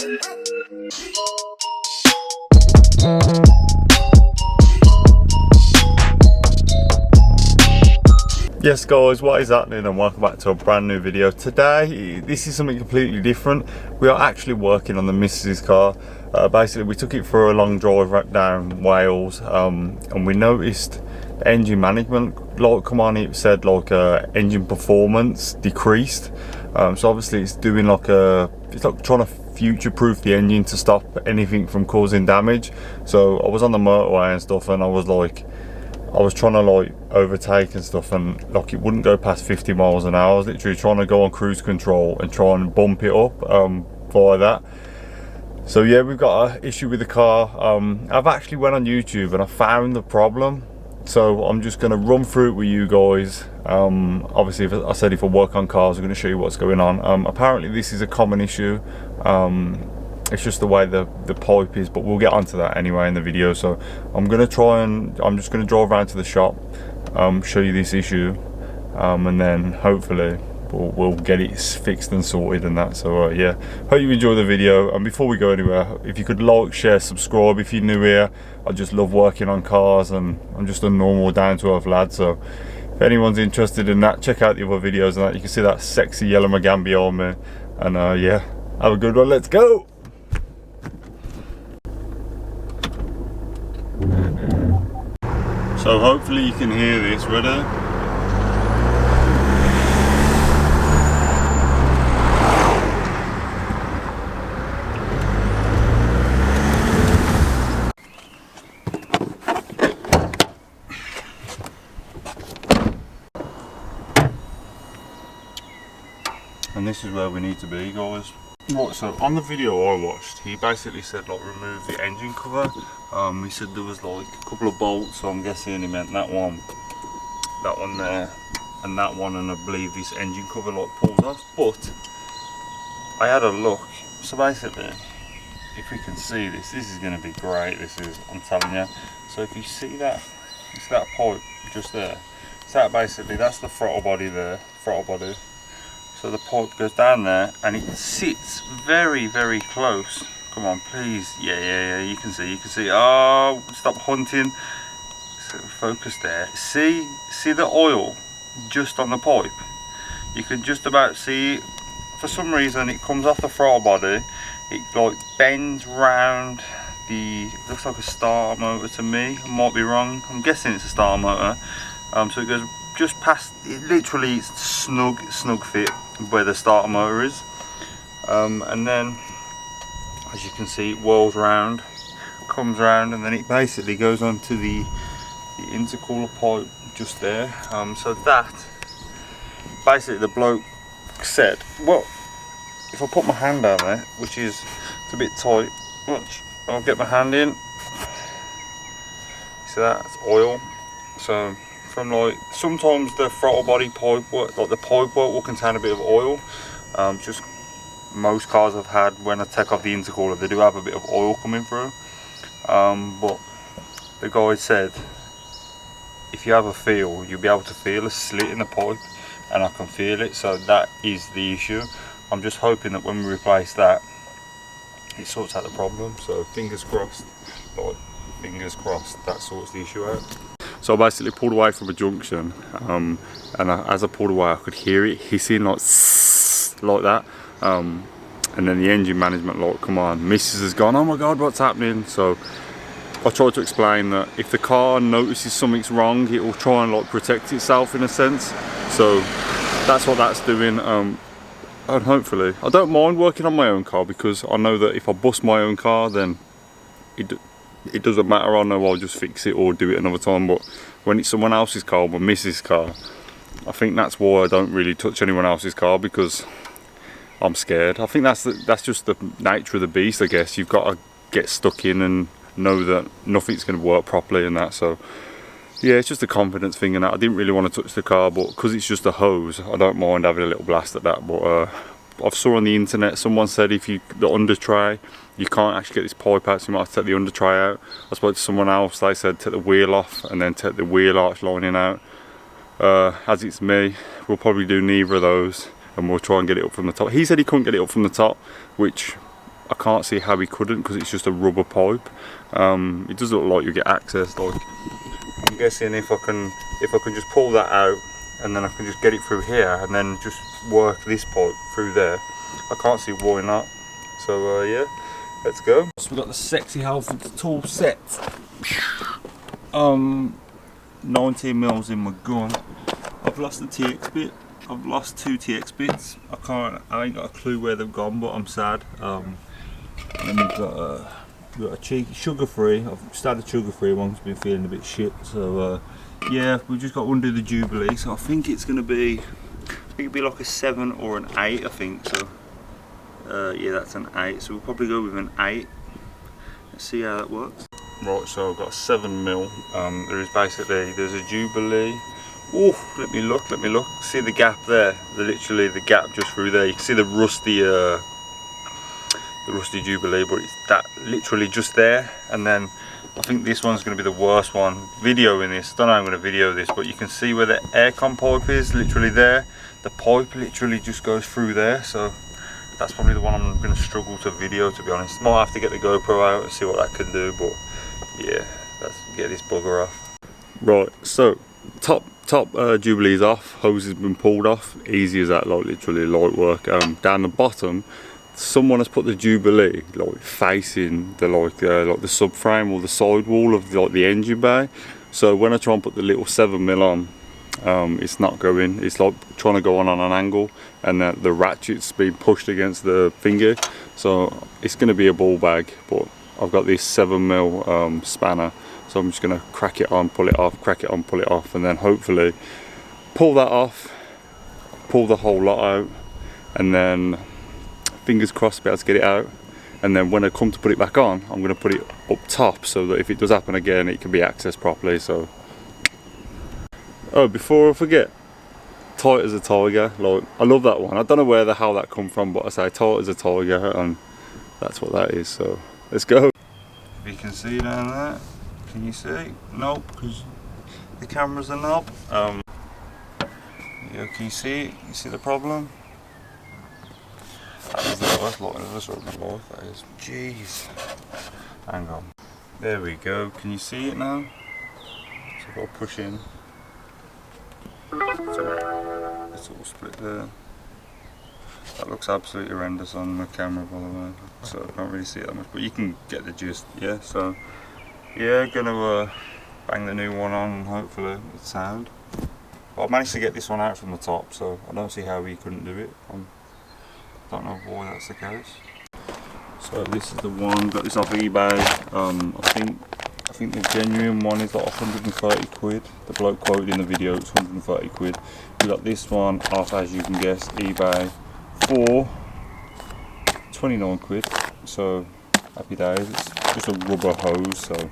Yes guys, what is happening, and welcome back to a brand new video. Today, this is something completely different. We are actually working on the missus's car. Basically, we took it for a long drive right down Wales, and we noticed the engine management, like, come on, it said like engine performance decreased. So obviously it's doing it's like trying to future-proof the engine to stop anything from causing damage. So I was on the motorway and stuff, and I was trying to like overtake and stuff, and like it wouldn't go past 50 miles an hour. I was literally trying to go on cruise control and try and bump it up via that. So yeah, we've got an issue with the car. I've actually went on YouTube and I found the problem. So I'm just going to run through it with you guys. Obviously, if I work on cars, I'm going to show you what's going on. Apparently this is a common issue. It's just the way the pipe is, but we'll get onto that anyway in the video. So I'm just going to drive around to the shop, show you this issue, and then hopefully we'll get it fixed and sorted and that. So yeah, hope you enjoy the video. And before we go anywhere, if you could like, share, subscribe if you're new here. I just love working on cars, and I'm just a normal down-to-earth lad. So if anyone's interested in that, check out the other videos and that. You can see that sexy yellow Megane behind me. And yeah, have a good one. Let's go. So hopefully you can hear this. Ready? And this is where we need to be, guys. Right, so on the video I watched, he basically said like remove the engine cover. He said there was like a couple of bolts, so I'm guessing he meant that one there, and that one, and I believe this engine cover like pulls off. But I had a look, so basically, if we can see this is going to be great. This is, I'm telling you. So if you see that, it's that pipe just there. So that basically, that's the throttle body there, throttle body. So the pipe goes down there and it sits very, very close. Come on, please. Yeah, you can see. Oh, stop hunting. So focus there. See the oil just on the pipe? You can just about see, for some reason it comes off the throttle body. It like bends round looks like a starter motor to me. I might be wrong. I'm guessing it's a starter motor. So it goes just past, it literally is snug fit where the starter motor is, and then as you can see it whirls round, comes round, and then it basically goes onto the intercooler pipe just there. So that basically, the bloke said, well, if I put my hand down there, which is, it's a bit tight, watch, I'll get my hand in, see that's oil. So from like, sometimes the throttle body pipe work, like the pipe work, will contain a bit of oil. Just most cars I've had, when I take off the intercooler, they do have a bit of oil coming through. But the guy said, if you have a feel, you'll be able to feel a slit in the pipe, and I can feel it. So that is the issue. I'm just hoping that when we replace that, it sorts out the problem. So fingers crossed, like, fingers crossed that sorts the issue out. So I basically pulled away from a junction, and as I pulled away I could hear it hissing like that, and then the engine management like, come on, missus has gone, oh my god, what's happening? So I tried to explain that if the car notices something's wrong, it will try and like protect itself in a sense. So that's what that's doing, and hopefully, I don't mind working on my own car, because I know that if I bust my own car, then it doesn't matter. I know I'll just fix it or do it another time. But when it's someone else's car, my missus' car, I think that's why I don't really touch anyone else's car, because I'm scared. I think that's just the nature of the beast, I guess. You've got to get stuck in and know that nothing's going to work properly and that. So yeah, it's just a confidence thing and that. I didn't really want to touch the car, but because it's just a hose, I don't mind having a little blast at that. But I've saw on the internet, someone said if the under tray, you can't actually get this pipe out, so you might have to take the under tray out. I spoke to someone else, they said take the wheel off and then take the wheel arch lining out. As it's me, we'll probably do neither of those, and we'll try and get it up from the top. He said he couldn't get it up from the top, which I can't see how he couldn't, because it's just a rubber pipe. It does look like you get access. Like, I'm guessing if I can just pull that out, and then I can just get it through here, and then just work this pipe through there. I can't see why not. So yeah, let's go. So we've got the Sexy Health tool set. 19 mils in my gun. I've lost the TX bit. I've lost 2 TX bits. I ain't got a clue where they've gone, but I'm sad. And we've got a cheeky sugar-free. I've started sugar-free. One's been feeling a bit shit. So yeah, we've just got to undo the Jubilee. So I think it's gonna be, it'll be like a 7 or an 8. I think so. Yeah, that's an 8. So we'll probably go with an 8. Let's see how that works. Right, so I've got a 7 mil. There's a Jubilee. Oh, let me look. See the gap there? Literally the gap just through there. You can see the rusty Jubilee, but it's that literally just there. And then I think this one's going to be the worst one. Videoing this, I don't know how I'm going to video this, but you can see where the aircon pipe is, literally there. The pipe literally just goes through there. So that's probably the one I'm going to struggle to video, to be honest. Might have to get the GoPro out and see what that can do, but yeah, let's get this bugger off. Right, so top Jubilee's off, hose has been pulled off, easy as that, like literally light work. Down the bottom, someone has put the Jubilee like facing the like the subframe or the sidewall of the engine bay. So when I try and put the little 7 mil on, it's not going. It's like trying to go on an angle, and the ratchet's being pushed against the finger. So it's going to be a ball bag, but I've got this 7 mil spanner. So I'm just going to crack it on, pull it off, crack it on, pull it off, and then hopefully pull that off, pull the whole lot out, and then fingers crossed be able to get it out. And then when I come to put it back on, I'm going to put it up top so that if it does happen again, it can be accessed properly. So, oh, before I forget, tight as a tiger. Like, I love that one. I don't know where the hell that come from, but I say tight as a tiger, and that's what that is. So let's go. If you can see down there. Can you see? Nope, because the camera's a knob. Yeah, can you see it? You see the problem? That is the worst lighting I've ever saw in my life, that is. Jeez. Hang on. There we go. Can you see it now? So if I push in, it's all split there. That looks absolutely horrendous on the camera, by the way. So I can't really see it that much, but you can get the gist. Yeah, so yeah, gonna bang the new one on and hopefully it's sound. But I managed to get this one out from the top, so I don't see how we couldn't do it. I don't know why that's the case. So this is the one, got this off eBay. I think the genuine one is like 130 quid. The bloke quoted in the video it's 130 quid. We got this one off, as you can guess, eBay for 29 quid. So happy days. It's just a rubber hose, so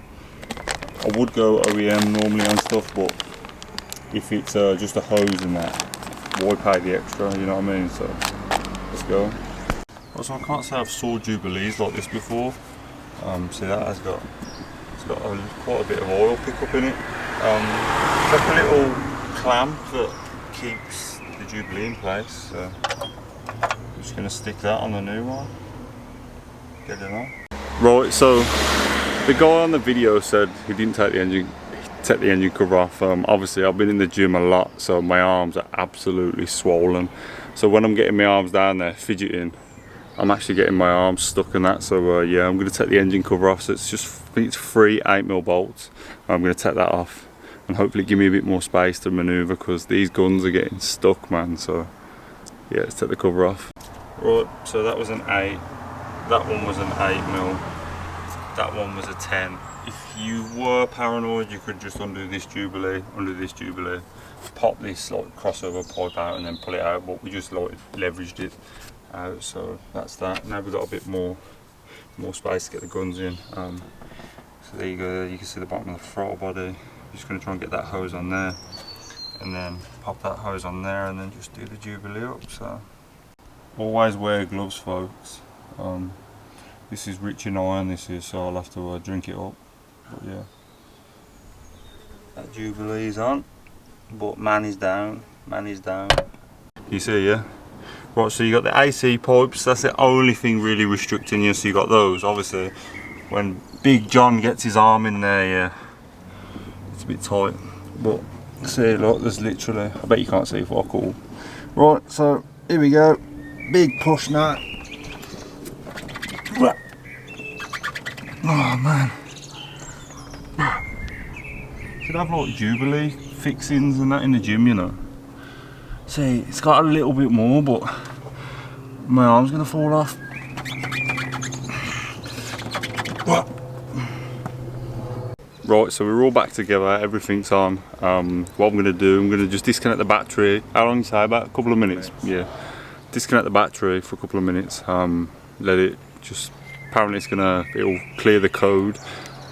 I would go OEM normally on stuff, but if it's just a hose and that, why pay the extra, you know what I mean? So let's go. Also, I can't say I've saw Jubilees like this before. See, that has got, quite a bit of oil pickup in it. It's like a little clamp that keeps the Jubilee in place. So I'm just going to stick that on the new one. Get it on. Right, so the guy on the video said he didn't take the engine cover off. Obviously I've been in the gym a lot, so my arms are absolutely swollen. So when I'm getting my arms down there fidgeting, I'm actually getting my arms stuck in that. So yeah, I'm going to take the engine cover off. So it's just, I think it's 3 8mm bolts. I'm going to take that off and hopefully give me a bit more space to manoeuvre, because these guns are getting stuck, man. So yeah, let's take the cover off. Right, so that was an 8. That one was an 8mm. That one was a 10. If you were paranoid, you could just undo this Jubilee, pop this like crossover pipe out and then pull it out, but we just like leveraged it out, so that's that. Now we've got a bit more space to get the guns in. So there you go, you can see the bottom of the throttle body. I'm just going to try and get that hose on there, and then pop that hose on there, and then just do the Jubilee up. So always wear gloves, folks. This is rich in iron, this is, so I'll have to drink it up. But yeah, that Jubilee's on, but man is down. You see, yeah? Right, so you got the AC pipes, that's the only thing really restricting you, so you got those. Obviously, when Big John gets his arm in there, yeah, it's a bit tight. But see, look, there's literally, I bet you can't see fuck all. Right, so here we go, big push now. Oh man. Should have like Jubilee fixings and that in the gym, you know. See, it's got a little bit more, but my arm's gonna fall off. Right, so we're all back together, everything's on. What I'm gonna do, I'm gonna just disconnect the battery. How long you say? About a couple of minutes? Yeah. Disconnect the battery for a couple of minutes. Let it just, apparently it'll clear the code.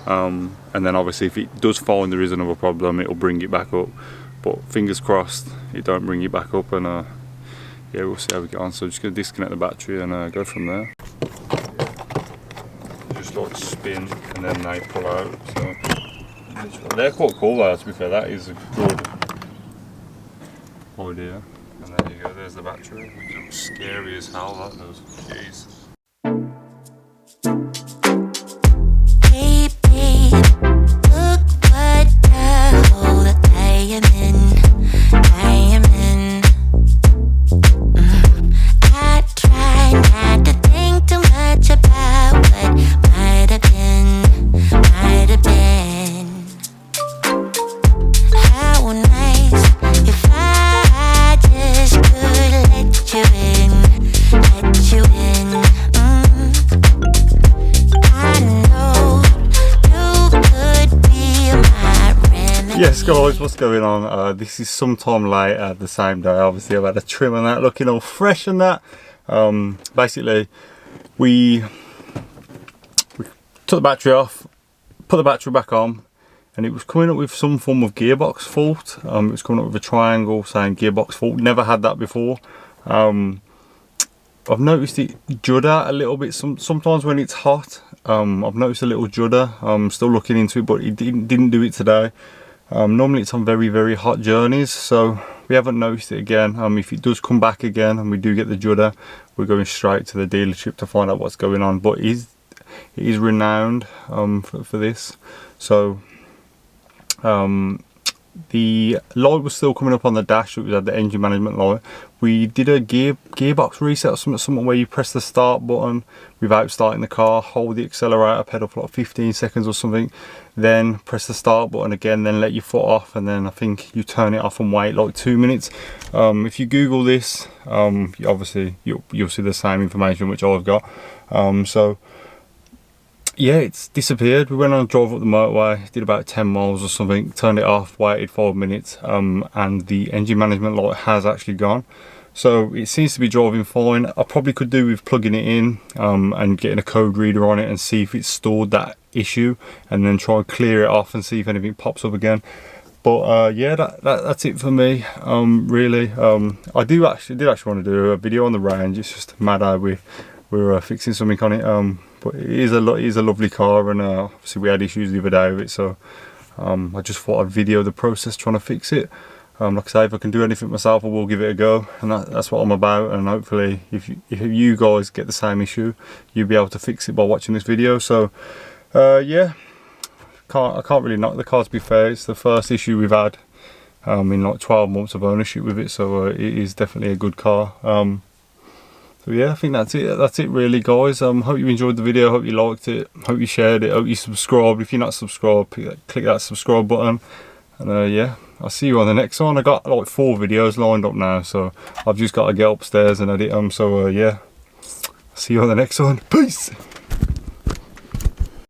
And then obviously if it does find there is another problem, it'll bring it back up. But fingers crossed, it don't bring it back up, and yeah, we'll see how we get on. So I'm just gonna disconnect the battery and go from there. Just like spin and then they pull out. So they're quite cool though, to be fair. That is a good idea. And there you go, there's the battery. It looks scary as hell, that does. Jeez. Yes guys, what's going on? This is sometime later the same day. Obviously I've had a trim and that, looking all fresh and that. Basically we took the battery off, put the battery back on, and it was coming up with some form of gearbox fault. It was coming up with a triangle saying gearbox fault. Never had that before. I've noticed it judder a little bit sometimes when it's hot. I've noticed a little judder. I'm still looking into it, but it didn't do it today. Normally it's on very, very hot journeys, so we haven't noticed it again. If it does come back again and we do get the judder, we're going straight to the dealership to find out what's going on. But it is renowned for this. So the light was still coming up on the dash. It was at the engine management light. We did a gearbox reset or something where you press the start button without starting the car, hold the accelerator pedal for like 15 seconds or something, then press the start button again, then let your foot off, and then I think you turn it off and wait like 2 minutes. If you Google this, obviously you'll see the same information which I've got. So yeah, it's disappeared. We went on a drive up the motorway, did about 10 miles or something, turned it off, waited 5 minutes, and the engine management light has actually gone. So it seems to be driving fine. I probably could do with plugging it in and getting a code reader on it and see if it's stored that issue, and then try and clear it off and see if anything pops up again. But yeah, that's it for me. Really, I did actually want to do a video on the range. It's just mad how we're fixing something on it. But it is a lovely car, and obviously we had issues the other day with it, so I just thought I'd video the process trying to fix it. Like I say, if I can do anything myself, I will give it a go, and that's what I'm about. And hopefully if you guys get the same issue, you'll be able to fix it by watching this video. So yeah, I can't really knock the car, to be fair. It's the first issue we've had in like 12 months of ownership with it, so it is definitely a good car. So yeah, I think that's it really, guys. Hope you enjoyed the video, hope you liked it, hope you shared it, hope you subscribed. If you're not subscribed, click that subscribe button, and yeah, I'll see you on the next one. I got like 4 videos lined up now, so I've just got to get upstairs and edit them. So yeah, see you on the next one. Peace.